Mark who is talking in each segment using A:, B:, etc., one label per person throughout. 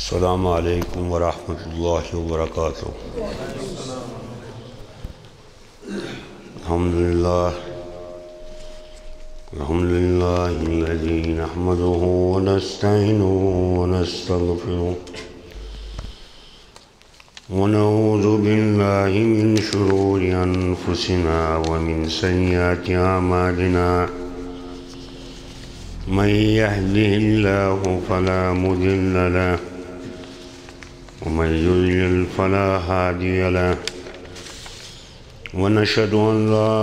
A: السلام علیکم ورحمۃ اللہ وبرکاتہ۔ الحمد للہ الذی نحمده ونستعینه ونستغفره ونعوذ باللہ من شرور انفسنا ومن سیئات اعمالنا من يهده الله فلا مضل له ومن يضلل فلا هادي له ونشهد أن لا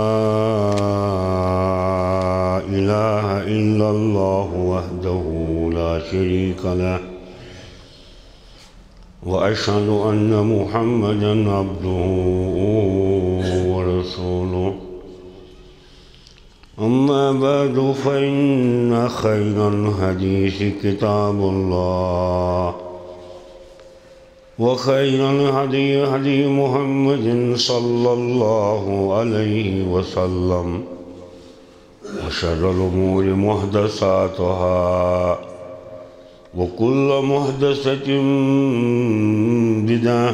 A: إله إلا الله وحده لا شريك له وأشهد أن محمدًا عبده ورسوله أما بعد فإن خير الحديث كتاب الله وخير الهدي هدي محمد صلى الله عليه وسلم وشر الأمور محدثاتها وكل محدثة بدعة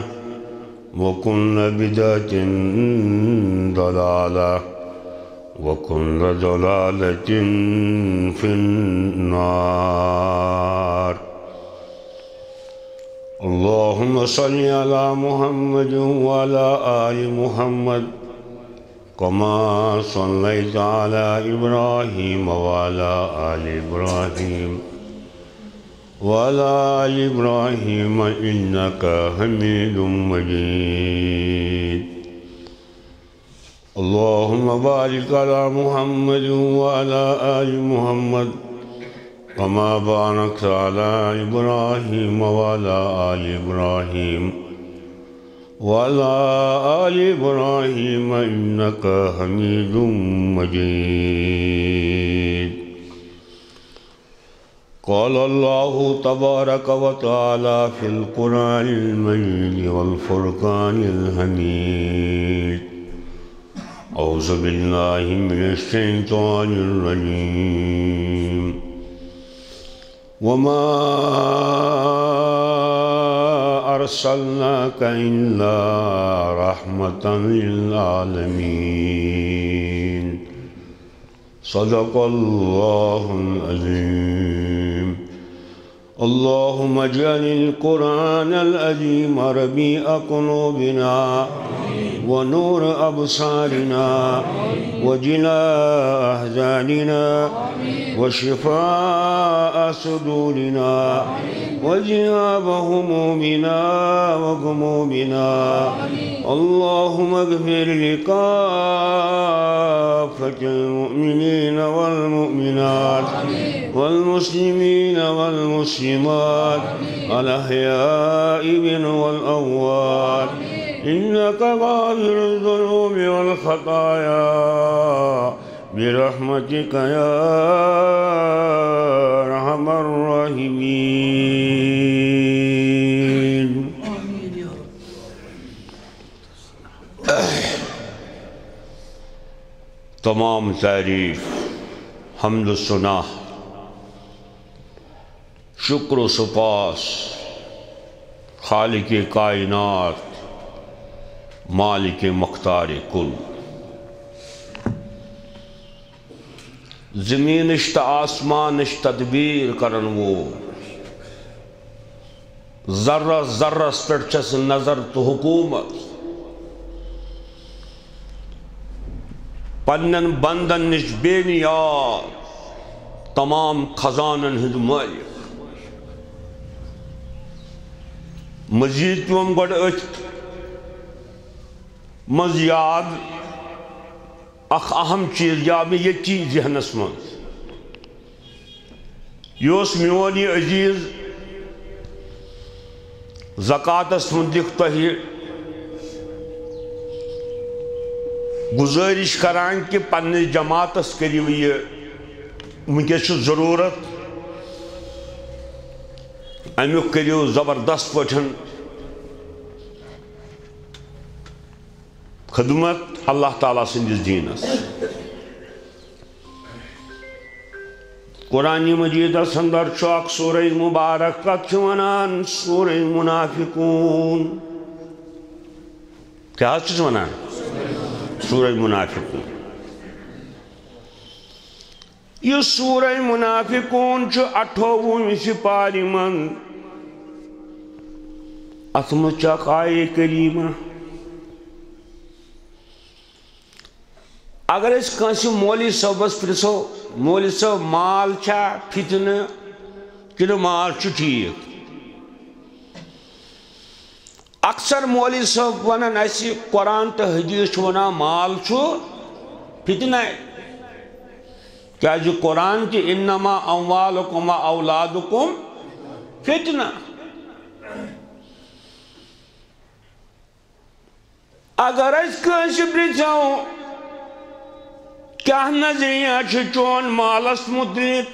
A: وكل بدعة ضلالة وكل ضلالة في النار۔ اللهم صل على محمد وعلى آل محمد كما صليت على إبراهيم وعلى آل إبراهيم وعلى آل إبراهيم إنك حميد مجيد۔ اللهم بارك على محمد وعلى آل محمد كما باركت على إبراهيم وعلى آل إبراهيم وعلى آل إبراهيم إنك حميد مجيد۔ قال الله تبارك وتعالى في القرآن المجيد والفرقان الحميد: أعوذ بالله من الشيطان الرجيم وما أرسلناك إلا رحمة للعالمين۔ صدق الله العظيم۔ اللهم اجعل القرآن العظيم ربيع قلوبنا ونور أبصارنا وجلاء أحزاننا وشفاء صدورنا وذهاب همومنا وغمومنا۔ اللهم اغفر لكافة المؤمنين والمؤمنات والمسلمين والمسلمات الأحياء منهم والأموات إنك غافر الذنوب والخطايا برحمتك يا أرحم الراحمين۔ تمام تعریف، حمد و ثنا، شکر و سپاس خالق کائنات مالک مختار کل۔ زمینش تا آسمانش تدبیر کرن وہ، ذرہ ذرہ سٹرچس نظر تو حکومت، پنن بندن نش بے نیاز تمام خزانن ہند مالک۔ مزید تم گوڑ اتھ مزیاد اخ اہم چیز یا میں یہ چیز ذہنس من یوس میون یہ عزیز زکاتس مندک تہی گزارش کران کہ پنس جماعتس کریو یہ ونکس ضرورت امیک کریو زبردست پٹھن خدمت اللہ تعالیٰ سندس دینس۔ قرآن مجید اندر چاک سورہ مبارک کت ونان سورہ منافقون. کیا چیز ونان؟ سورہ منافقون. یہ سورہ منافقون 28 سپاری من اتم چاک آئے کریمہ. اگر اس کنسی مولی صاحبس پرسو مولی صاحب مال چھا فتن کنو مال چھو ٹھیک، اکثر مولی صاحب ونن ایسی قرآن تا حدیث چھونا مال چھو فتن ہے. کیا جو قرآن کی انما اموالکم و اولادکم فتنہ. اگر اس کنسی پرسو کیا نظریہ چون مالس متعلق،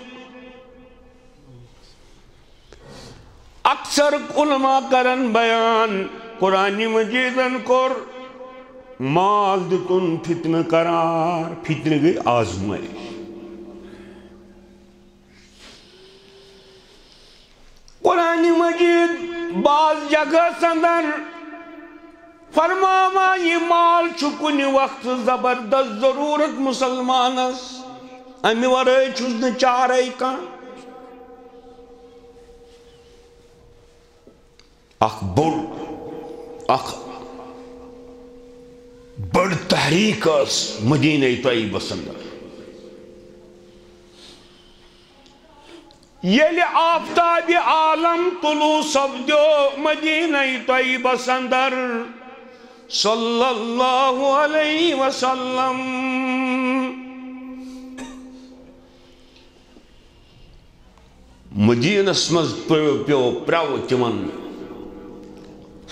A: اکثر علماء کرن بیان قرآن مجیدن کور مال دتن فتن قرار. فتن گئی آزمائش. قرآن مجید بعض جگہ سندر فرماما یہ مال چھکنی وقت زبردست ضرورت مسلمانس امی ورائے چھزن چارے کان. اخ بڑ تحریک اس مدینہ طیبہ سندر. یلی آفتاب عالم طلوع سبدیو مدینہ طیبہ سندر صلی اللہ علیہ وسلم. مدینہ اسمز پیو پراو تمن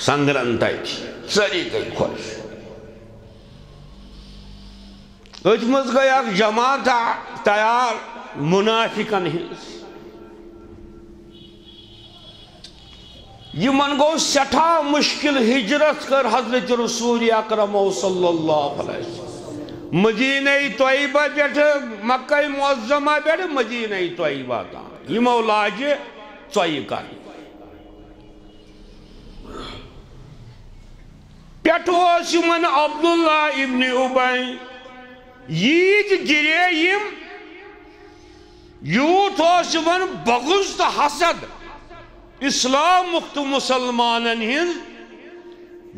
A: سنگرن تائچ سری گئی خوش. اجمز گئی اک جماعت تیار منافقن ہنس. یہ من گو سٹھا مشکل ہجرت کر حضرت رسول اکرم صلی اللہ علیہ وسلم مدینہ طیبہ بیٹھ مکہ معظمہ بیٹھ مدینہ طیبہ تھا. یہ مولاج طیبہ بیٹھ اس من عبداللہ ابن ابی یید گرے یم یوت اس من بغض تا حسد اسلام مخت مسلمانن ہند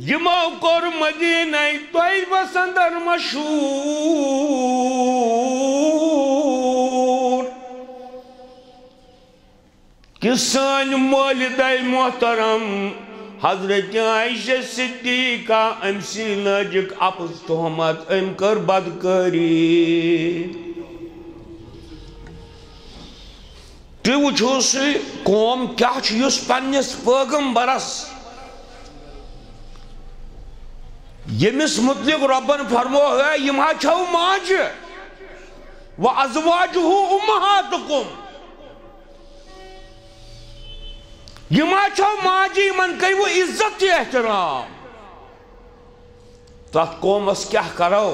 A: یمو کور مدینہ طیبہ سندر مشہور کہ سان والدہ محترم حضرت عائشہ صدیقہ امسی لجک اپس تہمت ام کر بدکاری. تُہۍ وٕچھِو سُہ قوم کیٛاہ چھُ یُس پنٛنِس پیغمبرس ییٚمِس مُتعلق رۄبن فرمو ہے یِم ہا چھَو ماجہِ وَأَزْوَاجُهُ أُمَّهَاتُكُمْ یِم ہا چھَو ماجہِ یِمن کٔرِو عزت تہٕ احترام. تتھ قومس کیٛاہ کرو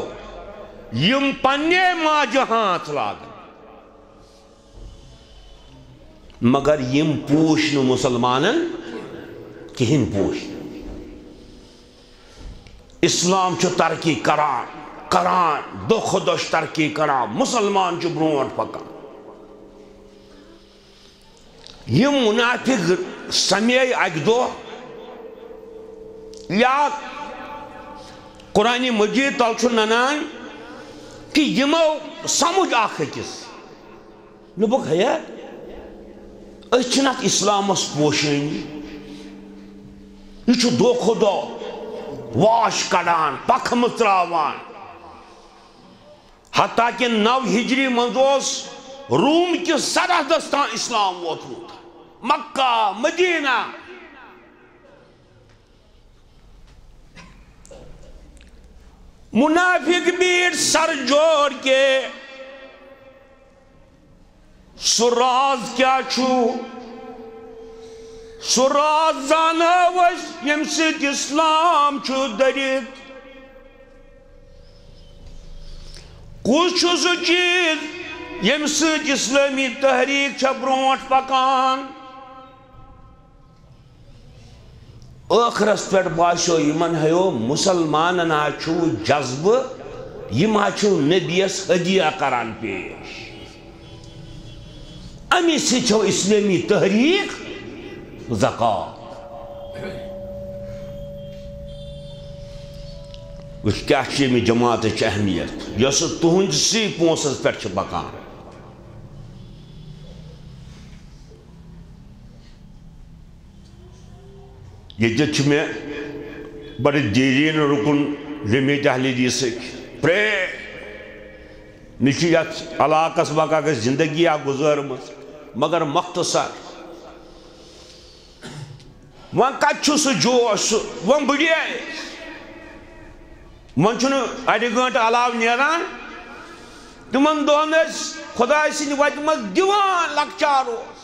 A: یِم پنٛنے ماجہِ ہاتھ لاگن مگر یم پوش نو مسلمانن کہن پوش. اسلام چھو ترقی کران دو خودش ترقی کران مسلمان چھو برونٹ پکان. یم منافق سمیع اک دو یا قرآن مجید تل چھو ننان کہ یمو سمجھ آخ کس نبک ہے اچھنات اسلام اس پوشنی یہ چھو دو خدا واش کڑان پک متراوان. حتیٰ کہ 9 ہجری منزوس روم کی سرحدستان اسلام ووتروت مکہ مدینہ. منافق بیٹ سر جوڑ کے سراز کیا چھو سراز زانوش یمسد اسلام چھو درید. کچھ چھو سو چیز یم سۭتۍ اسلٲمی تحریٖک چھےٚ برونٛٹھ پکان ٲخرس پٮ۪ٹھ باسیو یِمن ہیو مُسلمانن ہا چھُ جذبہٕ یِم ہا چھُ نبیَس ہدیہ کران پیش امی سۭتۍ چھو اسلٲمی تحریٖک زکات وٕچھ کیٛاہ چھِ ییٚمہِ جماعتٕچ اہمیت یۄسہٕ تُہنٛدسٕے پونٛسس پٮ۪ٹھ چھِ پکان ییٚتٮ۪تھ چھِ مےٚ بڑٕ دیٖریٖن رُکُن جمیٖعتہِ اہلِ حدیٖثٕکۍ پرٛٲرۍ مےٚ چھِ یتھ علاقس وقعس زندگیہ گُزٲرمٕژ مگر مختصر وۄنۍ کتہِ چھُ سُہ جوش سُہ وۄنۍ بٕڈے وۄنۍ چھُنہٕ اَڑِ گٲنٛٹہٕ علاوٕ نیران تِمن دۄہن ٲسۍ خۄداے سٕنٛدِ وتہِ منٛز دِوان لۄکچار اوس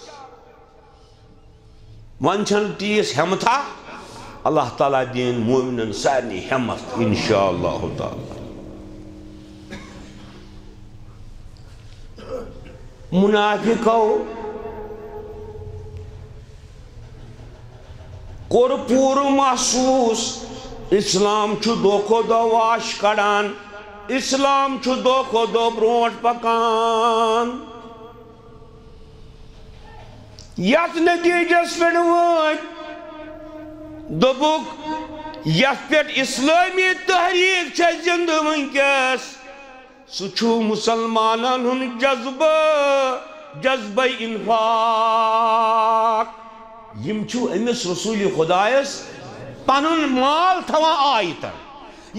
A: وۄنۍ چھنہٕ تیٖژ ہٮ۪متھا اللہ تعالیٰ دِیِن مومنن سارنٕے ہٮ۪مت انشاء اللہ تعالیٰ منافقو کوٚر پوٗرٕ محسوٗس اسلام چھُ دۄہ کھۄتہٕ دۄہ واش کڑان اسلام چھُ دۄہ کھۄتہٕ دۄہ برونٛٹھ پکان یتھ نتیٖجس پٮ۪ٹھ وٲتۍ دوٚپُکھ یتھ پٮ۪ٹھ اسلٲمی تحریٖک چھےٚ زِندٕ وٕنکٮ۪س سُہ چھُ مُسلمانن ہُنٛد جذبے انفاق یِم چھُ أمِس رسوٗلِ خۄدایس پنُن مال تھاوان آیتن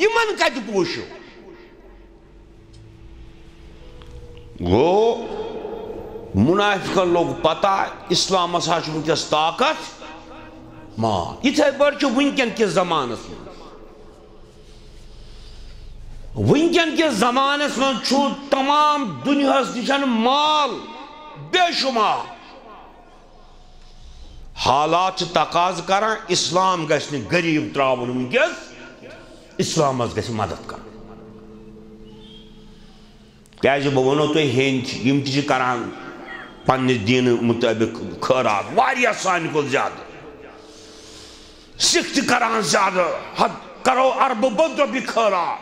A: یِمن کتہِ پوٗشِو گوٚو منافقن لوٚگ پتہ اسلامس ہا چھُ وٕنکٮ۪س طاقت مال یِتھے پٲٹھۍ چھُ وٕنکٮ۪ن کِس زمانس منٛز وٕنکٮ۪ن کِس زمانس منٛز چھُ تمام دُنیاہس نِش مال بے شُمار حالات چھِ تقاضہٕ کران اسلام گژھِ نہٕ غریٖب ترٛاوُن وٕنکٮ۪س اسلامس گژھِ مدد کرُن کیٛازِ بہٕ وَنو تۄہہِ ہیٚنٛدۍ یِم تہِ چھِ کران پننہِ دیٖنہٕ مُطٲبِق خٲرات واریاہ سانہِ کھۄتہٕ زیادٕ سِکھ تہِ کران زیادٕ حد کرو اربہٕ بٔدۍ رۄپیہِ خٲرات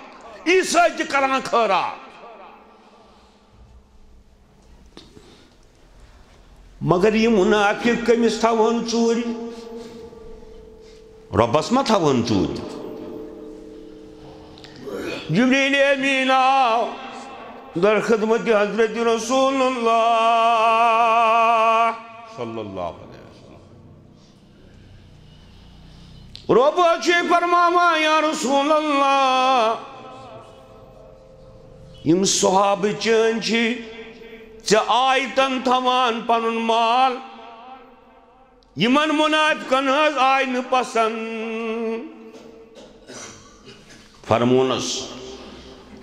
A: عیٖسٲے تہِ کران خٲرات مگر یہِ منافق کٔمِس تھاوہون ژوٗرِ رۄبس ما تھاوہون ژوٗرِ جبریٖل امیٖن آو در خدمت حضرت رسول اللہ صلی اللہ علیہ وسلم رۄب چھُ فرماوان یا رسول اللہ یِم صحابہٕ چٲنۍ چھِ ژےٚ آیتن تھاوان پنُن مال یِمن منافقن حظ آے نہٕ پسنٛد فرمونس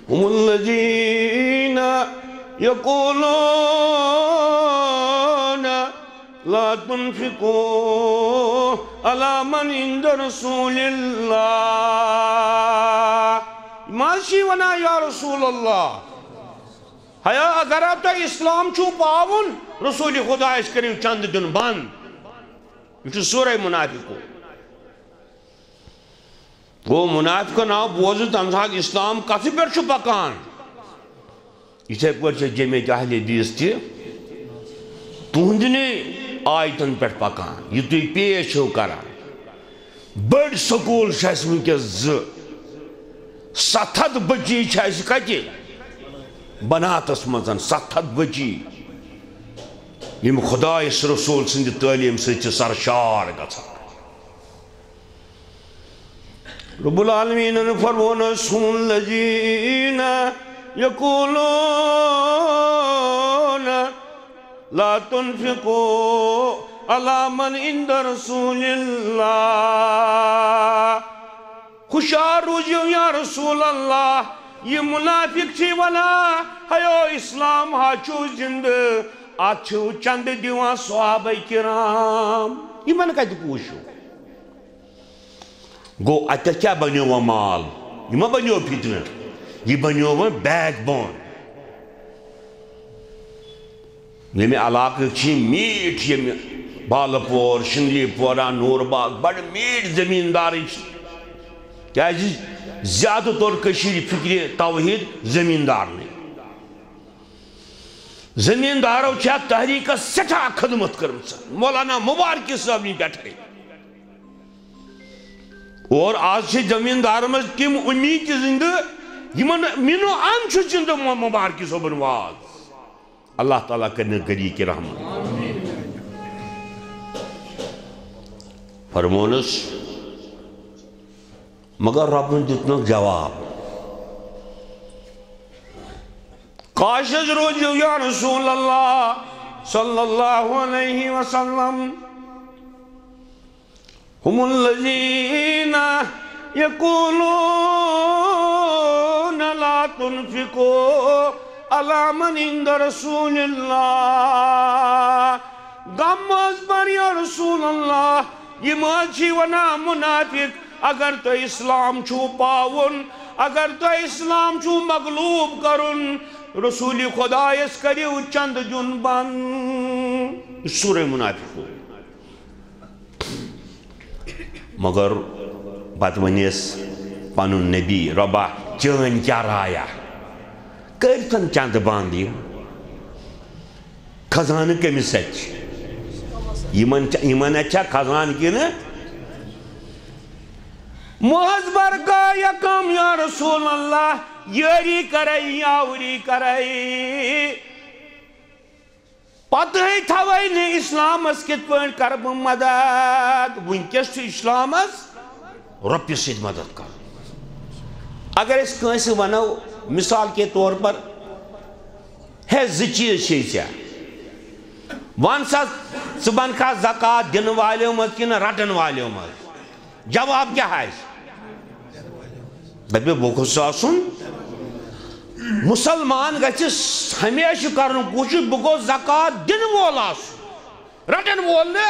A: هم الذين يقولون لا تنفقوا على من عند رسول الله ماشي ونا يا رسول الله ہیا اگر آپ تو اسلام چھو پاون رسول خدا اس کریں چند دن بند یہ سورہ منافقو وہ منافق ناو بوزو تمساد اسلام کسی پر چھو پکان اسے پر چھو جمعیت اہل حدیث تھی تہندنے آیتن پر پکان یہ توی پیش ہو کران بڑ سکول شایس منکس ستھت بچی شایس کتی بناتس مزن ستھت بچی یم خدا اس رسول سند تعلیم سے سرشار گژھان رب العالمین فرمونس هم الذین یقولون لا تنفقوا على من عند رسول اللہ خوشار روزیو یا رسول اللہ یہ منافق چھی ونا ہیو اسلام ہا چھو زند آچھو چند دیوان صحابہ کرام یہ من کہتے پوچھو گو اتر کیا بنیو وہ مال یہ ما بنیو فتنہ یہ بنیو وہ بیک بون یمی علاقہ چھ میٹ یمی بالپور شنگلی پورہ نور باغ بڑ میٹ زمینداری کیا زیادہ طور کشیر فکر توحید زمیندار نے زمینداروں چھا تحریک سٹھا خدمت کرم مولانا مبارک صاحب نے بیٹھے اور آج سے زمیندار میں تم امید زندہ یمن منو ان چھ زندہ مبارک صاحب واز اللہ تعالیٰ کرنے گری کی رحمت فرمونس مگر رب نے دیتنا جواب قاشد روجو یا رسول اللہ صلی اللہ علیہ وسلم ہم الذین یقولون لا تنفقوا علی من عند رسول اللہ غم ازبر یا رسول اللہ یہ ماچی ونا منافق اگر تو اسلام چھو پاون اگر تو اسلام چھو مغلوب کرن رسول خدا اس کریو چند جنبان سورہ منافق مگر بدونیس پانون نبی ربا چین کیا رایا کرتن چند باندی خزان کمی سچ ایمان اچھا خزان کی نا محض برکا یکم یا رسول اللہ یاری کرائی یاوری کرائی پتہ ہی تھوائی نے اسلام اس کت پوائنٹ کرب مدد ونکس تو اسلام اس رپی سید مدد کر اگر اس کنسی ونو مثال کے طور پر ہے زچیز شیچیا وانسا سبن کا زکاة دن والے مد کی نا رٹن والے مد جواب کیا ہے بے بوکو ساسن مسلمان گھچس ہمیشہ کرن کوشش بگو زکاة دن والاس رٹن وولنے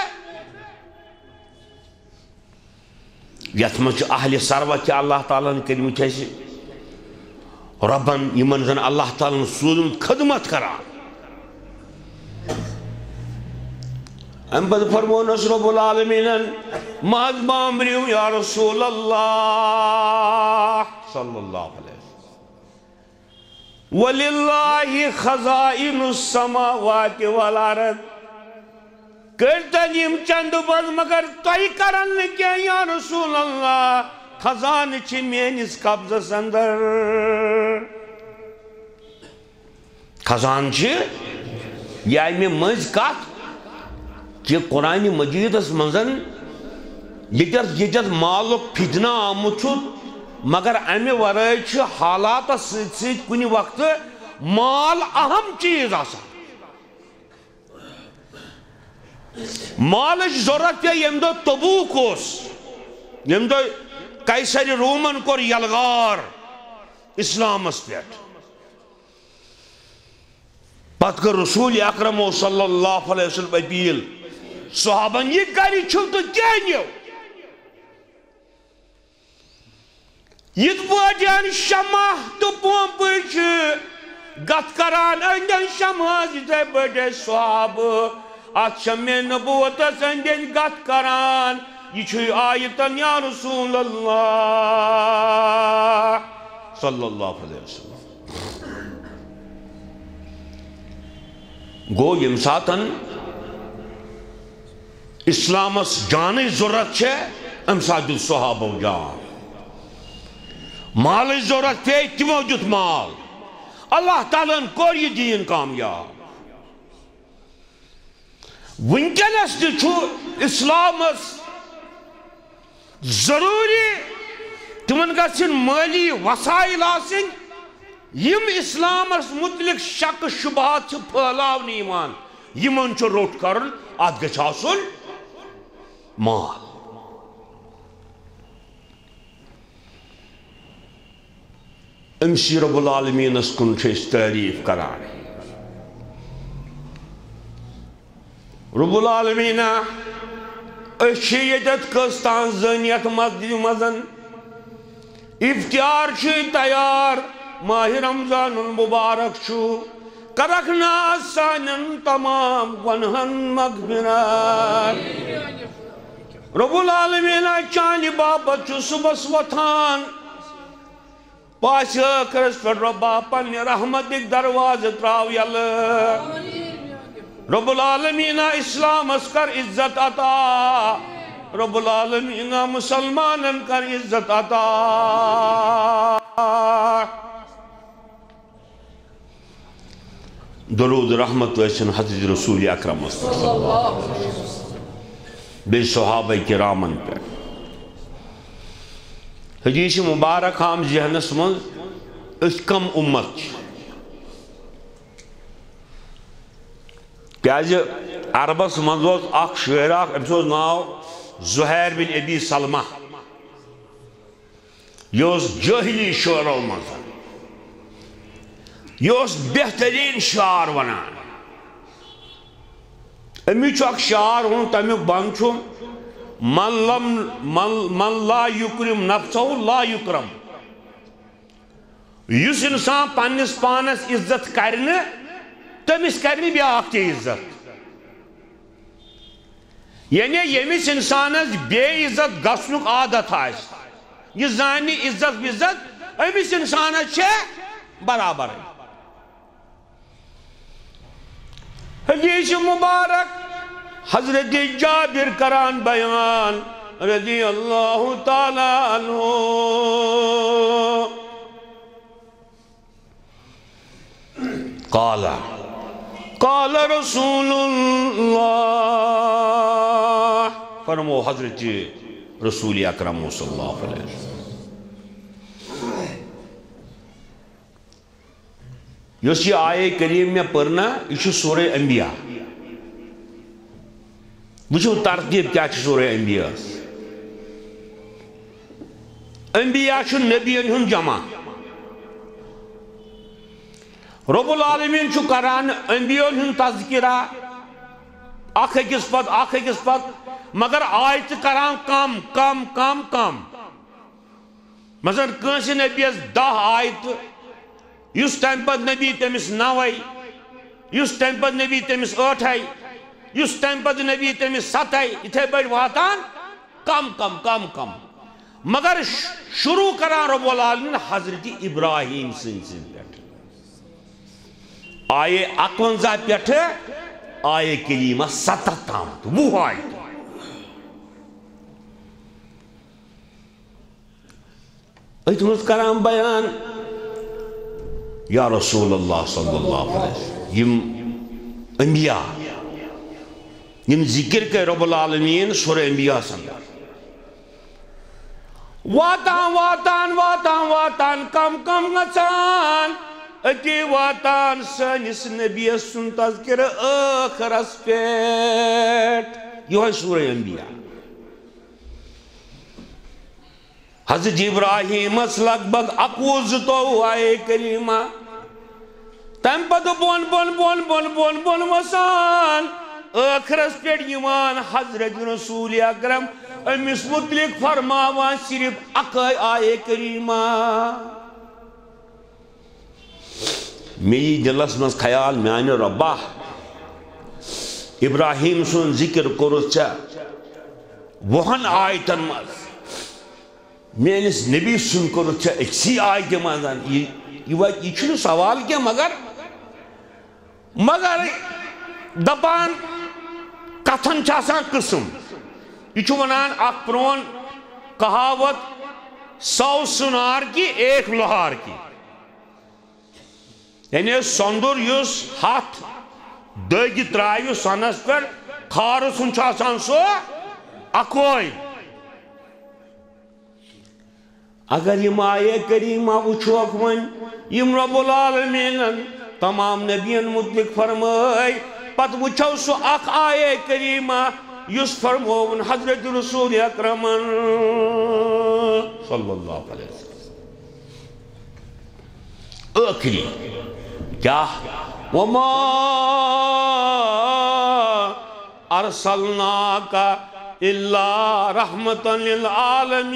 A: یتمچ اہل سروت کیا اللہ تعالیٰ نے کریم چیسے ربن یمن زن اللہ تعالیٰ نے سوزن خدمت کران ام بد فرمون رب العالمین ماذ بامریو یا رسول اللہ صلی اللہ علیہ وسلم وَلِلَّهِ خَزَائِنُ السَّمَاوَاتِ وَالْأَرْضِ کرتن یم چند بز مگر توئی کرن کیا یا رسول اللہ خزان چھ مینس قبضہ سندر خزان چھ یا میں مز کات کہ قرآن مجید اس منزن یہ مالک فتنہ آمد مگر امی ورائی چھ حالات سید کنی وقت مال اہم چیز آسا مالش ضرورت پہ یم دو تبوک اس یم دو قیصر رومن کور یلغار اسلام اس پیٹ پت کر رسول اکرم صلی اللہ علیہ وسلم اپیل صحابن یہ گری چھو تو جانیو یہ بوجان شمع تو پومپچ گت کران اندن شمع زیدے بڑے صحاب آت شمع نبوت سندن گت کران یہ چھوئی آیتن یا رسول اللہ صلی اللہ علیہ وسلم گو یم ساتن اسلامس جانی ضرورت چھے ام ساتھ صحابہ جان مال ضرورت پہ تمو دیت مال اللہ تعالیٰ کور یہ دین کامیاب ونکنس تہ چھو اسلامس ضروری تمن گژھن مالی وسائل آسن یم اسلامس متعلق شک شبہات چھ پھلاونہ یوان یمن چھ روٹ کرن ات گژھِ آسن مال امسی رب العالمین اس کن چھے تعریف کران رب العالمین اچھی یجت کستان زنیت مسجد مزن افطار چھے تیار ماہ رمضان المبارک چھو کرکھنا سانن تمام گنہن مغفرات رب العالمین چانہِ باپت چھُ صبحس وۄتھان پاسہِ ٲخرس پٮ۪ٹھ رۄبا پننہِ رحمتٕکۍ دروازٕ تراو یلہٕ رب العالمین اسلامس کر عزت عطا رب العالمین مسلمانن کر عزت عطا درود رحمت ویسن حضرت رسول اکرم صلی اللہ علیہ وسلم بے صحابہ کرامن پر حدیث مبارک ہم ذہنس من اس کم امت کیازِ عربس منٛز اوس اکھ شٲعر اکھ أمِس اوس ناو زہیر بن ابی سلمہ یہِ اوس جٲہلی شعرو منٛز یہِ اوس بہتریٖن شعر ونان أمِس چھُ اکھ شعر ووٚنمُت تمیُک بنٛد چھُ من لا یُکرم نفسہُ لا یُکرم یُس اِنسان پننِس پانس عزت کرِ نہٕ تٔمِس کرِ نہٕ بیٛاکھ تہِ عزت یعنی ییٚمِس اِنسانس بے عزت گژھنُک عادت آسہِ یہِ زانہِ عزت وِزت أمِس اِنسانس چھےٚ برابرٕے حدیث مبارک حضرت جابر کران بیان رضی اللہ تعالی عنہ قال رسول اللہ فرمو حضرت رسول اکرم صلی اللہ علیہ وسلم یس یہ آیے کریم میں پڑھنا یہ سورہ انبیاء وچھو ترتیب کیا سورہ انبیاء انبیاء چھو نبیین ہن جمع رب العالمین چھو کران انبیاءن ہن تذکرہ اکھ اکس پت مگر آیت کران کم مثلا کنسی نبیس 10 آیت یس تم پت نبی تمس 9 یس تم پت نبی تمس 8 یس تم پت نبی تمس 7 اتھے بڑھ واتان کم مگر شروع کران رب العالمین حضرت ابراہیم سن پہ آئے 51 پہ آئے کریمہ 70 تام 20 آیت اتمس کران بیان یا رسول اللہ صلی اللہ علیہ وسلم یم انبیاء یم ذکر کے رب العالمین سورہ انبیاء سندر واتان کم گژھان اتی واتان سٲنِس نبیَس سُنٛد تذکرٕ ٲخرس پٮ۪ٹھ یِہوٚے سورہ انبیاء حضرت ابراہیمس لگ بگ 21 آیے کریمہ تم پتہ بون وسان ٲخرس پٮ۪ٹھ یِوان حضرت رسول اکرم أمِس متعلق فرماوان صرف اکٲے آیے کریمہ میری دلس مز خیال میانہ ربا ابراہیم سن ذکر کورس ژےٚ 20 آیتن مز میانس نبی سن کورس ژےٚ أکسی آیتہِ مز یہ چھُنہٕ سوال کینٛہہ مگر دپان کتھن چھِ آسان قسم یہ چھُ ونان اکھ پرون کہاوت 100 سُنار کی 1 لوہار کی یعنی سندر یس ہاتھ دگ ترایو سنس پر خار سن چھاسان سو اکوئی اگر یم آیے کریمہ وچھوک ون یم رب العالمین تمام نبیین متعلق فرمائی پت وچھو سو اک آیے کریمہ یس فرمون حضرت رسول اکرم صلی اللہ علیہ وسلم آخری کیا وما ارسلناک الا رحمتا للعالمین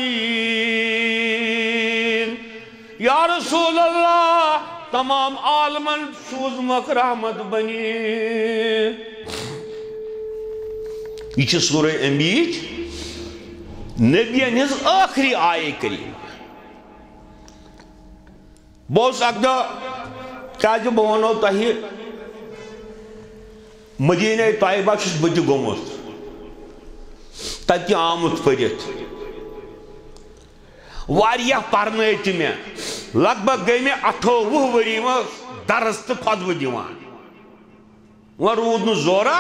A: یا رسول اللہ تمام عالمن سوزمک رحمت بنی. یہ چھ سورہ انبیاء نبیَن ہٕنٛز ٲخری آیے کریم. بہٕ اوسُس اکہِ دۄہ کیٛازِ بہٕ وَنو تۄہہِ مدیٖنہ طیبہ چھُس بہٕ تہِ گوٚمُت تتہِ تہِ آمُت پٔرِتھ واریاہ پرنٲے تہِ مےٚ لگ بگ گٔے مےٚ 28 ؤری منٛز درس تہٕ خۄطبہٕ دِوان. وۄنۍ روٗد نہٕ زورا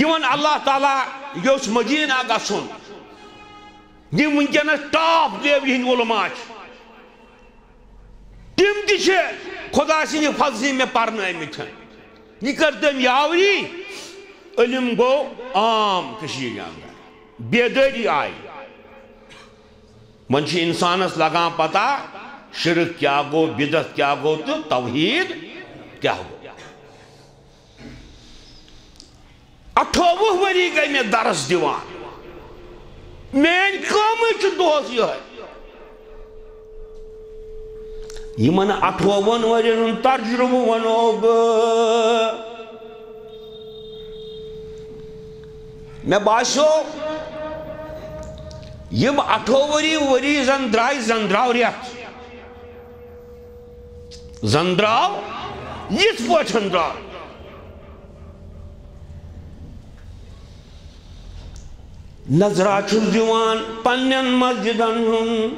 A: یِمن اللہ تعالیٰ یوٚژھ مدیٖنہ گژھُن یِم وٕنکٮ۪نس ٹاپ لیولہِ ہٕنٛدۍ علما چھِ تِم تہِ چھِ خۄدا سٕنٛدِ فضلہٕ سۭتۍ مےٚ پرنٲومٕتۍ. یہِ کٔر تٔمۍ یاوری علم گوٚو عام کٔشیٖرِ انٛدر بیدٲری آیہِ. وۄنۍ چھِ اِنسانس لگان پتہ شرک کیٛاہ گوٚو بدعت کیٛاہ گوٚو تہٕ توحیٖد کیٛاہ گوٚو. 28 ؤری گٔے مےٚ درس دِوان میٛٲنۍ کٲمٕے چھِ دۄہس یِہوٚے. یِمن 28 ؤرین ہُنٛد تجربہٕ وَنو بہٕ. مےٚ باسیو یِم 28 ؤری زن درٛاے زن درٛاو رٮ۪تھ زن درٛاو یِتھ پٲٹھۍ درٛاو. نظرا چھُس دِوان پنٛنٮ۪ن مسجدن ہُنٛد.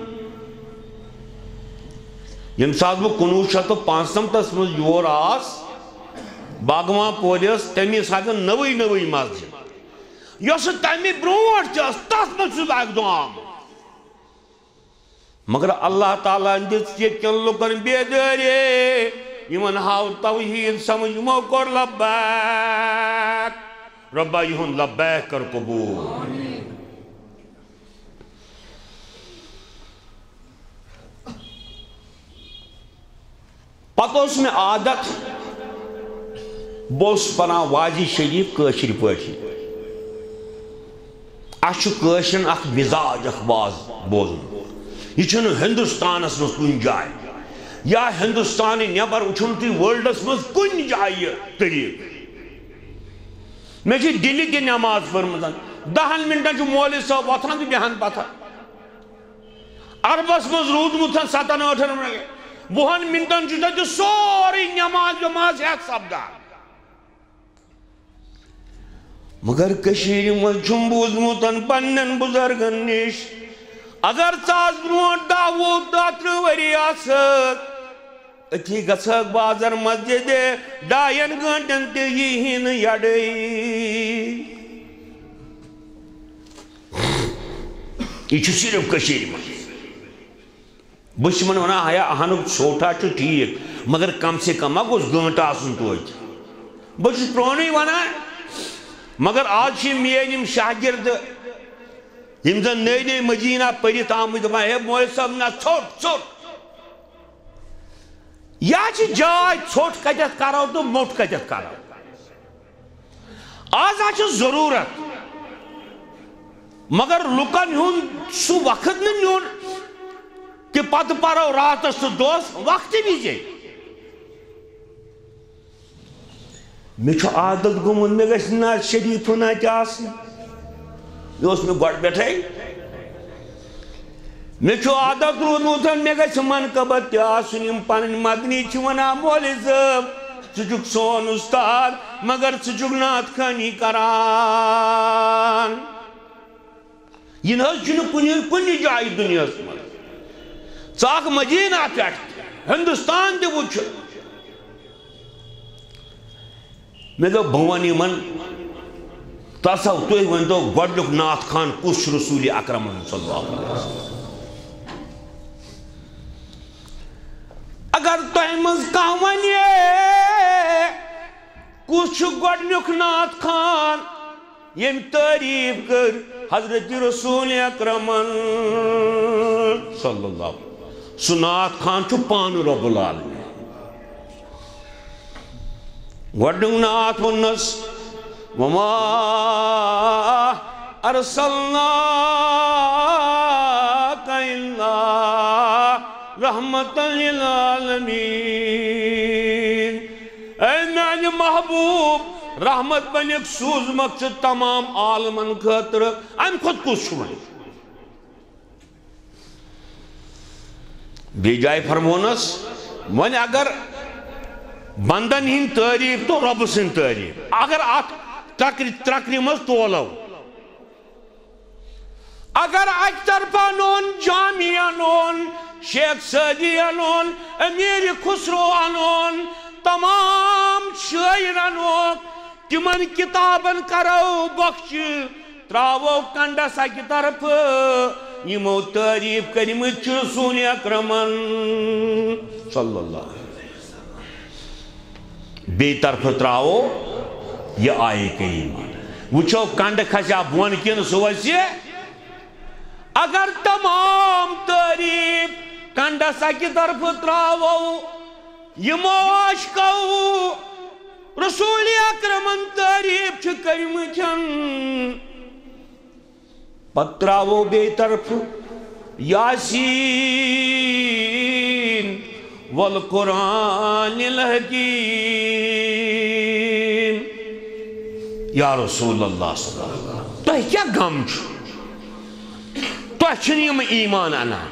A: ییٚمہِ ساتہٕ بہٕ 1995 منٛز یور آس باغواں پورِ ٲس تَمی ساتہٕ نٔوٕے مسجد یۄسہٕ تَمہِ برٛونٛٹھ تہِ ٲس تتھ منٛز چھُس بہٕ اکہِ دۄہ آمُت. مگر اللہ تعالیٰ ہن دِژ ییٚتہِ کٮ۪ن لُکن بیدٲری یِمن ہاو توحیٖد سمجھ یِمو کوٚر لبیک. رۄبا یِہُنٛد لبیک کر قبوٗل. پتہٕ اوس مےٚ عادت بہٕ اوسُس پران واضح شریٖف کٲشِرۍ پٲٹھی. اَسہِ چھُ کٲشرٮ۪ن اکھ مِزاج اکھ بوزُن یہِ چھُنہٕ ہندوستانس منٛز کُنہِ جایہِ یا ہندوستانہِ نٮ۪بر وٕچھُن تُہۍ وٲلڈس منٛز کُنہِ جایہِ یہِ طریٖقہٕ. مےٚ چھِ دِلہِ تہِ نٮ۪ماز پٔرمٕژ 10 مِنٹن چھُ مولوی صٲب وۄتھان تہٕ بیٚہن پتھر. عربس منٛز روٗدمُت 7-8 مِنٹ 20 مِنٹن چھُ تتہِ سورُے نٮ۪ماز وٮ۪ماز ہٮ۪تھ سپدان. مگر کٔشیٖرِ منٛز چھُم بوٗزمُت پنٛنٮ۪ن بُزرگن نِش اگر ژٕ آز برٛونٛٹھ 10-20-30 ؤری آسکھ أتھی گژھکھ بازر مسجدِ 2 گٲنٛٹن تہِ ییٖہی نہٕ یڈٕے. یہِ چھُ صرف کٔشیٖرِ منٛز. بہٕ چھُس یِمن ونان ہیا اہنُک ژھوٚٹھا چھُ ٹھیٖک مگر کم سے کم ما گوٚژھ گٲنٛٹہٕ آسُن توتہِ. بہٕ چھُس پرٛونُے ونان مگر آز چھِ میٛٲنۍ یِم شاگِردٕ یِم زن نٔے مدیٖنہ پٔرِتھ آمٕتۍ دپان ہے مولوی صٲب نہ ژھوٚٹ یا چھِ جاے ژھوٚٹ کتٮ۪تھ کرو تہٕ موٚٹ کتٮ۪تھ کرو. آز چھِ ضروٗرت مگر لُکن ہُنٛد سُہ وقت نہٕ نیُن کہ پتہٕ پرو راتس تہٕ دۄہس وقتہٕ وِزے. مےٚ چھُ عادت گوٚمُت مےٚ گژھِ نعت شریٖفنا تہِ آسٕنۍ. یہِ اوس مےٚ گۄڈٕ پٮ۪ٹھَے. مےٚ چھُ عادت روٗدمُت مےٚ گژھِ منقبت تہِ آسُن. یِم پنٕنۍ مدنی چھِ ونان مولوی صٲب ژٕ چھُکھ سون اُستاد مگر ژٕ چھُکھ نعت خٲنی کران. یہِ نہٕ حظ چھُنہٕ کُنہِ جایہِ دُنیاہس منٛز. ژٕ اکھ مدیٖنہ پٮ۪ٹھ ہندوستان تہِ وٕچھ. مےٚ دوٚپ بہٕ وَنہٕ یِمن تُہۍ ؤنۍتو گۄڈٕنیُک نعت خان کُس چھُ رسوٗلِ اکرم صلی اللہ علیہ وسلم. اگر تۄہہِ منٛز کانٛہہ وَنہِ کُس چھُ گۄڈٕنیُک نعت خان ییٚمۍ تعریٖف کٔر حضرت رسوٗلِ اکرمن صلی اللہ علیہ وسلم. سُہ نعت خان چھُ پانہٕ رۄب العالمیٖن. گۄڈٕنیُک نعت ووٚننس وما ارسلناک الا رحمت للعالمین اے میانہ محبوب رحمت بنک سوزمت تمام عالمن خاطر ام خود کس چھوئے بی جائے فرمونس ون اگر بندن ہن تعریف تو رب سن تعریف اگر ات ترکری مز تولو اگر اک طرفہ نون جامعہ نون شیخ سعدی انون امیر خسرو انون تمام شاعر انون تمن کتابن کرو بخش تراو کنڈس اکی طرف یمو تعریف کرمت رسول اکرمن صلی اللہ علیہ وسلم بی طرف تراو یہ آئے کریمہ وچھو کنڈ کھسیا بون کن سوچے اگر تمام تعریف کنڈس اکی طرف تراو یمو عاشقو رسول اکرمن تعریف کرمتن پتراو بے طرف یاسین والقرآن الحکیم یا رسول اللہ صلی اللہ علیہ وسلم تو کیا غم چھو تو چھنیم ایمان انا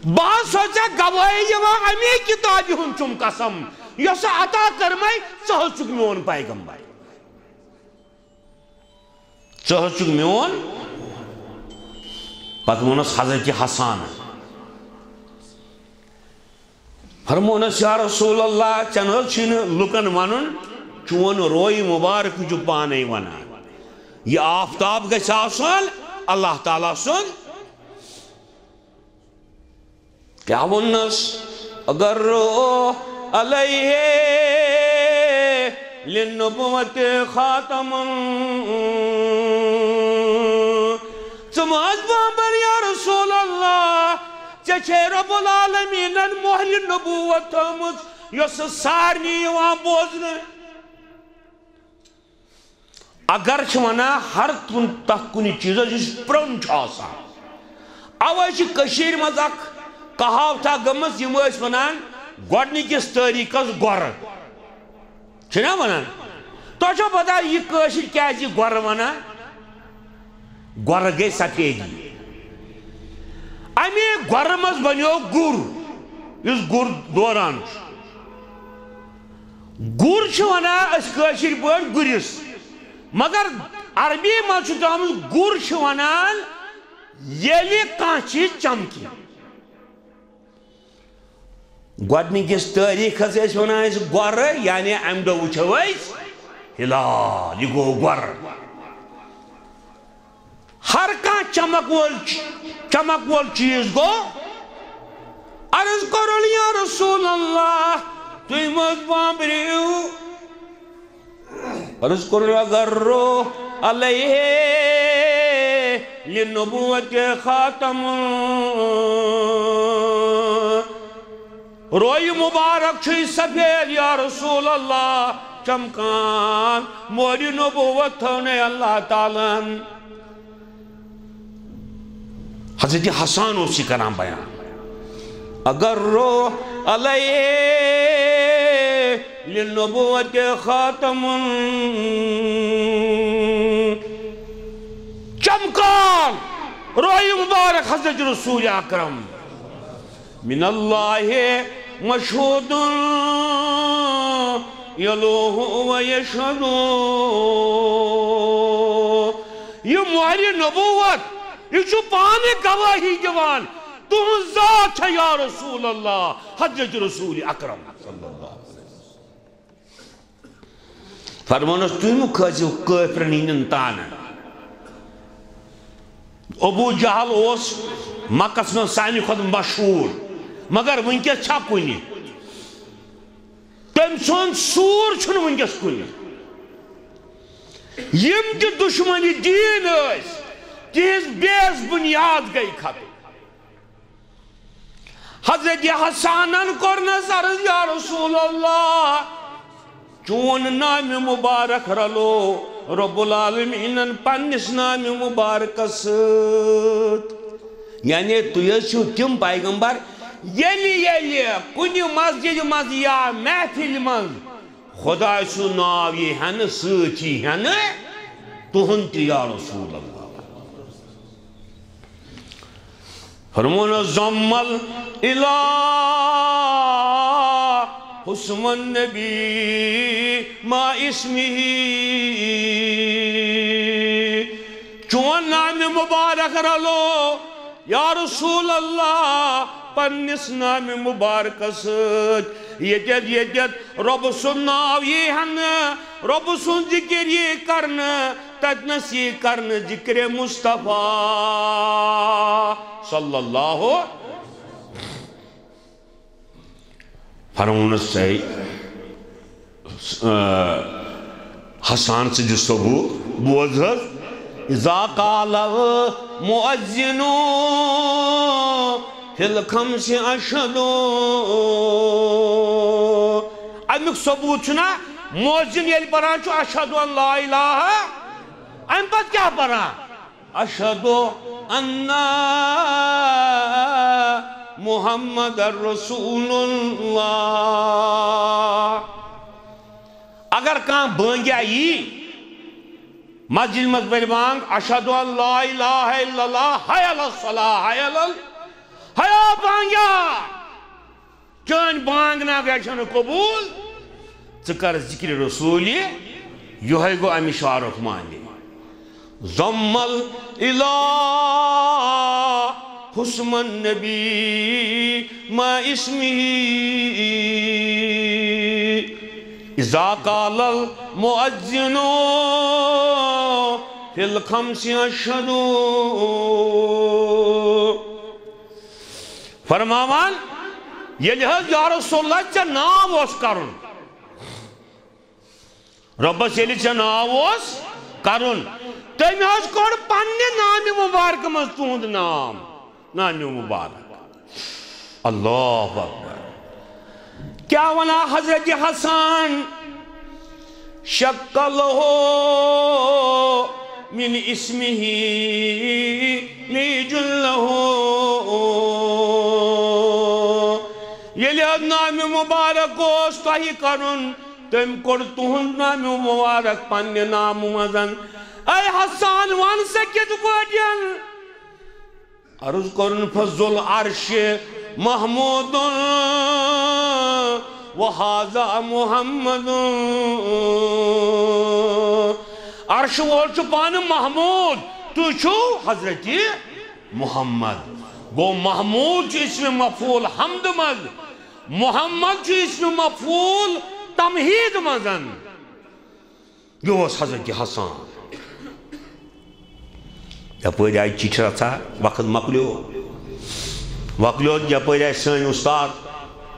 A: بہت سوچا گواہی جوا امی کتابی ہم چم قسم یسا عطا کرمائی سہل چک میون پیغمبر سہل چک میون پتمونس حضرت حسان فرمونس یا رسول اللہ چنل چھن لکن ونن چون روئی مبارک جو پانے ونا یہ آفتاب گئے آسان اللہ تعالیٰ سن کیا ونس اگر رو علیہ للنبوت خاتم سماج بامبر یا رسول اللہ چچے رب العالمین مہر نبوت ہمت یس سارنی وہاں بوزنے اگر چھوانا ہر تک کنی چیزا جس پرن چھاسا آوائی کشیر مزاک کہاو تھا گمس یہ مویس ونان گوڑنی کس تاریخ گور چھنا ونان تو چھو پتا یہ کشیر کیا جی گور ونان گور گئی سفیدی امی گور مز بنیو گر اس گر دوران گر چھوانا اس کشیر پوٹ گریس مگر عربی مز چھتامز گر چھوانان یلی کانچی چمکی گوڑنی کس تاریخ اس ونان اس گر یعنی امدو وچھوائیس ہلال یہ گو گر ہر کان چمک وول چیز گو عرض کرو یا رسول اللہ توی مذبان بریو عرض کرو اگر رو علیہ لنبوت خاتم روی مبارک چھوئی سفید یا رسول اللہ چمکان موری نبوت ہونے اللہ تعالیٰ حضرت حسان اسی کرام بیان اگر رو علیہ للنبوت خاتم چمکان روی مبارک حضرت رسول اکرم من اللہ مشہود یلوہ و یشہدو یہ مہر نبوت یہ چھو پانے گواہی جوان تم ذات ہے یا رسول اللہ حضرت رسول اکرم صلی اللہ علیہ وسلم فرمانس تم کھازیو کافرنین تانا ابو جہل اوس مکس میں سانی خود مشہور مگر ونکس چھا کنی تم سون سور چھن ونکس کنی یم تی دشمنی دین ایس تیز بیس بنیاد گئی ختم حضرت حسانن کرنس عرض یا رسول اللہ چون نام مبارک رلو رب العالمین پنس نام مبارک ست یعنی تو یہ چھو تم پیغمبر یلی کنی مسجد مز یا محفل مز خدا سو ناو یہ ہن سچی ہن تہن تی یا رسول اللہ فرمون زمل الہ حسم النبی ما اسمہ چون نام مبارک رلو یا رسول اللہ پنس نام مبارک سچ یجد رب سن ناو یہ ہن رب سن ذکر یہ کرن تجنس یہ کرن ذکر مصطفیٰ صلی اللہ فرمون سے حسان سے جو صبو بوزر اذا قال مؤذن فی الخمس اشہد امیک ثبوت چھنا مؤذن یل پران چھو اشہد ان لا الہ ام پت کیا پران اشہد ان محمد رسول اللہ اگر کان بانگیا یہ مسجد مزبر بانگ اشہد ان لا الہ الا اللہ حی علی الصلاح حی علی حیا بانگیا چون بانگ نہ گیا چھن قبول ذکر ذکر رسول یہ ہے گو امی شارف مانی زمل الہ حسم النبی ما اسمہ اذا قال المؤذن فی الخمس اشہد فرماوان یہ لحظ یا رسول اللہ چا نام اس کرن رب سیلی چا نام اس کرن تیمی حض کر پنی نام مبارک مستوند نام مبارک اللہ اکبر کیا ونا حضرت حسان شکل ہو من اسمہ لیجل ہو یہ لحظ نام مبارک اس تاہی کرن تم کر تہن نام مبارک پنی نام مزن اے حسان وان سکت بڑین عرض کرن فضل عرش محمود وحاذا محمد عرش وول پان محمود تو چھو حضرت محمد گو محمود اسم مفعول حمد مز محمد اسم مفعول تمہید مزن یہ حضرت حسان یپر آئی چٹھ رژھا وقت مکلیو یپر آئی سن استاد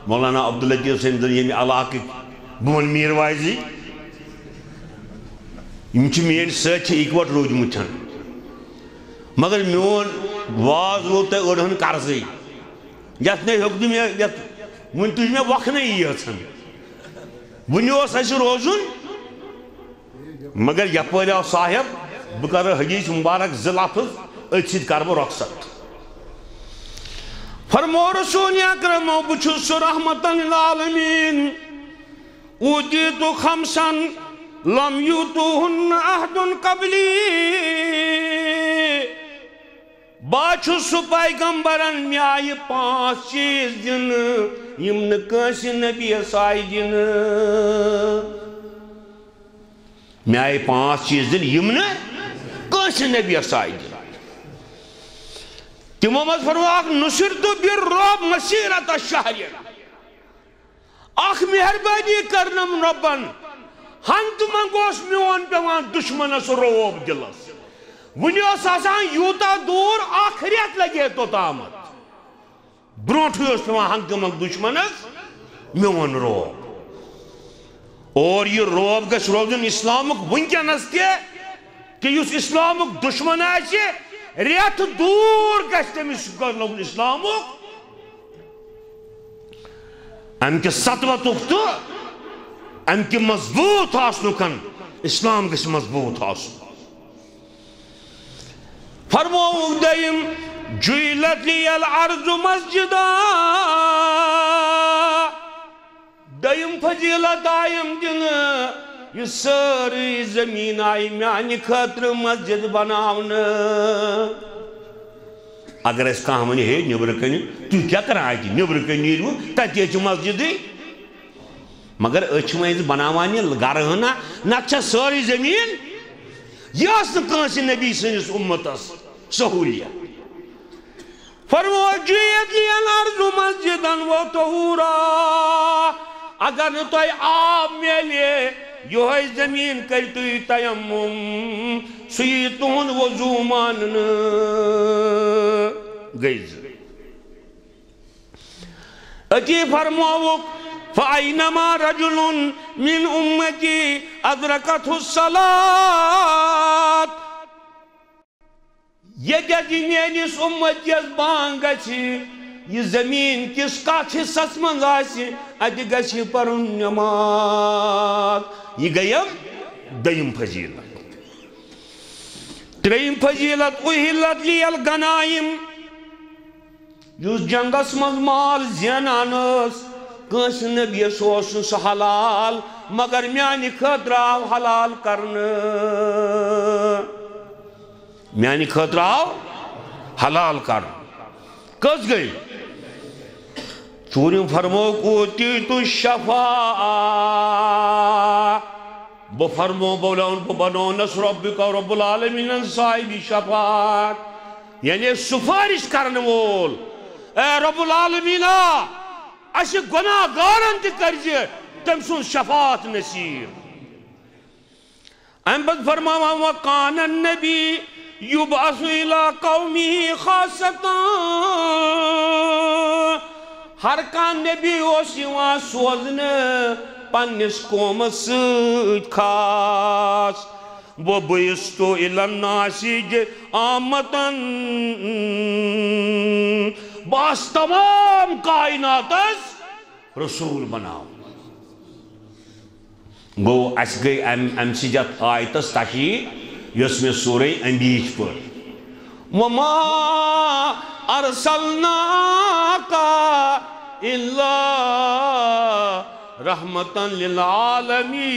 A: مولانا عبداللطیف صاحب یمہ علاقہ بون میر وائزی مین سی اکوٹ روٗدمٕتۍ مگر میون واز ووت تۄہہِ أڑہن قرضٕے یتھ نہٕ ہیوٚک نہٕ مےٚ یتھ وٕنہِ تُج مےٚ وۄکھنٕے یٲژَن وٕنہِ اوس اَسہِ روزُن مگر یپٲرۍ آو صاحب بہٕ کرٕ حدیث مبارک زٕ لفظ أتھۍ سۭتۍ کرٕ بہٕ رۄخصت فرمو رسول اکرم بہٕ چھُس رحمتاً للعالمیٖن اوٗتیٖتُ خمسن لم یوتوہن احد قبلی بہٕ چھُس سُہ پیغمبرن مےٚ آیہِ 5 چیٖز دِنہٕ یِم نہٕ کٲنٛسہِ نبیَس آیہِ دِنہٕ مےٚ آیہِ 5 چیٖز دِنہٕ یِم نہٕ کٲنٛسہِ نبیَس آیہِ دِنہٕ تِمو منٛز فرمو اکھ نُصرتُ بالرعب مسیرۃ شہر اکھ مہربٲنی کٔرنم رۄبن ہنٛگ تہٕ منٛگ اوس میون پیوان دُشمنس روب دِلس وٕنہِ اوس آسان یوٗتاہ دوٗر اکھ رٮ۪تھ لگے توٚتامتھ برٛونٛٹھٕے اوس پیوان ہنٛگ تہٕ منٛگ دُشمنس میون روب اور یہِ روب گژھِ روزُن اسلامُک وٕنکٮ۪نس تہِ کہ یُس اسلامُک دُشمن آسہِ رٮ۪تھ دوٗر گژھِ تٔمِس لوگُن اسلامُک امہِ کہِ سطوتُک تہٕ امہِ کہِ مضبوٗط آسنُکن اسلام گژھِ مضبوٗط آسُن فرمووُکھ دوٚیِم جُعِلَتْ لِيَ الْأَرْضُ مَسْجِدًا دٔیِم فضیلت آیم دِنہٕ یہِ سٲرٕے زٔمیٖن آیہِ میٛانہِ خٲطرٕ مسجد بناونہٕ اگر أسۍ کانٛہہ وَنہِ ہے نیٚبرٕ کَنہِ تُہۍ کیٛاہ کَران اَتہِ نیٚبرٕ کَنہِ نیٖرِو تَتہِ چھِ مسجدٕے مگر أسۍ چھِ وۄنۍ بناوان یہِ گرٕ ہنا نتہٕ چھےٚ سٲرٕے زٔمیٖن یہِ ٲس نہٕ کٲنٛسہِ نبی سٕنٛدِس اُمتس سہوٗلیت فرموو جُعِلَتْ لِيَ الْأَرْضُ مَسْجِدًا وَطَهُورًا اگر نہٕ تۄہہِ آب میلہِ یِہوٚے زٔمیٖن کٔرۍ تُہۍ تیمُم سُہ یی تُہُنٛد وضوٗ ماننہٕ گٔے زٕ أتی فرمووُکھ فَأَيْنَمَا رَجُلٌ مِّنْ أُمَّتِي أَدْرَكَتْهُ الصَّلَاةُ ییٚتٮ۪تھ یہِ میٛٲنِس اُمتِیَس بانٛگ گژھِ یہِ زٔمیٖن کِس کتھ حِصس منٛز آسہِ اَتہِ گژھِ پَرُن نٮ۪ماز یہِ گٔیَم دٔیِم فضیلت ترٛیٚیِم فضیلت أُحِلَّتْ لِيَ الْغَنَائِم یُس جنگس منٛز مال زینان ٲس کٲنٛسہِ نبیَس اوس نہٕ سُہ حلال مگر میٛانہِ خٲطرٕ آو حلال کرنہٕ میٛانہِ خٲطرٕ آو حلال کرنہٕ کٔژ گٔے ژوٗرِم فرمووُکھ اوٗتیٖتُ الشَّفَاعَةَ بہٕ فرمو بہٕ بنوونس رۄبِکَ رۄب العالمیٖنن صاحبِ شفاعت یعنی سُفٲرِش کرن وول اے رۄب العالمیٖنا اَسہِ گۄناہ گارن تہِ کٔرزِ تٔمۍ سُنٛد شفاعت نصیٖب اَمہِ پتہٕ فرماوان وَقَانَ النَّبِی يُبْعَثُ إِلَىٰ قَوْمِهِ خَاصَّةً ہر کانٛہہ نبی اوس یِوان سوزنہٕ پننِس قومس سۭتۍ خاص وَبُعِثْتُ إِلَى النَّاسِ عَامَّةً بہٕ آس تمام کائناتس رسوٗل بناوُن گوٚو اَسہِ گٔے اَمہِ سۭتۍ یَتھ آیتس تشریح یۄس مےٚ سورُے اَمبیٖچ پٔر وَمَا أَرْسَلْنَاكَ إِلَّا رَحْمَةً لِلْعَالَمِينَ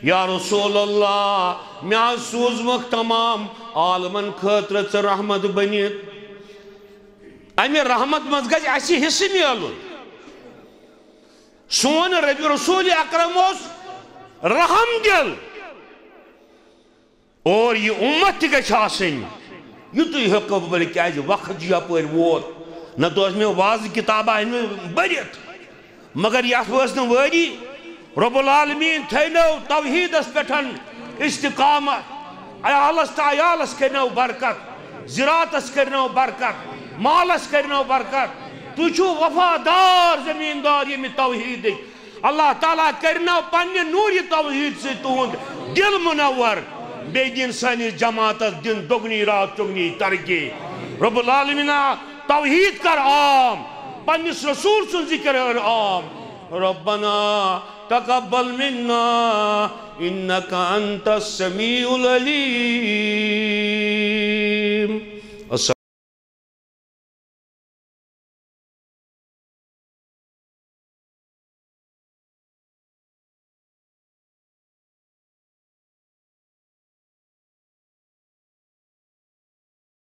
A: یا رسول اللہ مےٚ حظ سوٗزمُکھ تمام عالمن خٲطرٕ ژٕ رحمت بٔنِتھ اَمہِ رحمت منٛز گژھِ اَسہِ حِصہٕ میلُن سون رسول اکرم اوس رحم دِل اور یہِ اُمت تہِ گژھِ آسٕنۍ یُتُے ہیوٚکُکھ بٔرِتھ کیٛازِ وقت چھُ یپٲرۍ ووت نتہٕ اوس مےٚ وازٕ کِتابہ أنۍمٕژ بٔرِتھ مگر یتھ ؤژھ نہٕ وٲری رۄب العالمیٖن تھٲینو توحیٖدس پٮ۪ٹھ استقامت عیالس تہٕ عیالس کٔرنو برکت زِراعتس کٔرنو برکت مالس کٔرنو برکت تُہۍ چھُو وفادار زمیٖندار ییٚمہِ توحیٖدٕکۍ اللہ تعالیٰ کٔرنو پننہِ نوٗرِ توحیٖد سۭتۍ تُہُنٛد دِل مُنور بیٚیہِ دِن سٲنِس جماعتس دِن دۄگنی رات چۄگنی ترقی رۄب العالمیٖنا توحیٖد کر عام پننِس رسوٗل سُنٛد ذِکر کر عام ربنا تقبل منا إنك أنت السميع العليم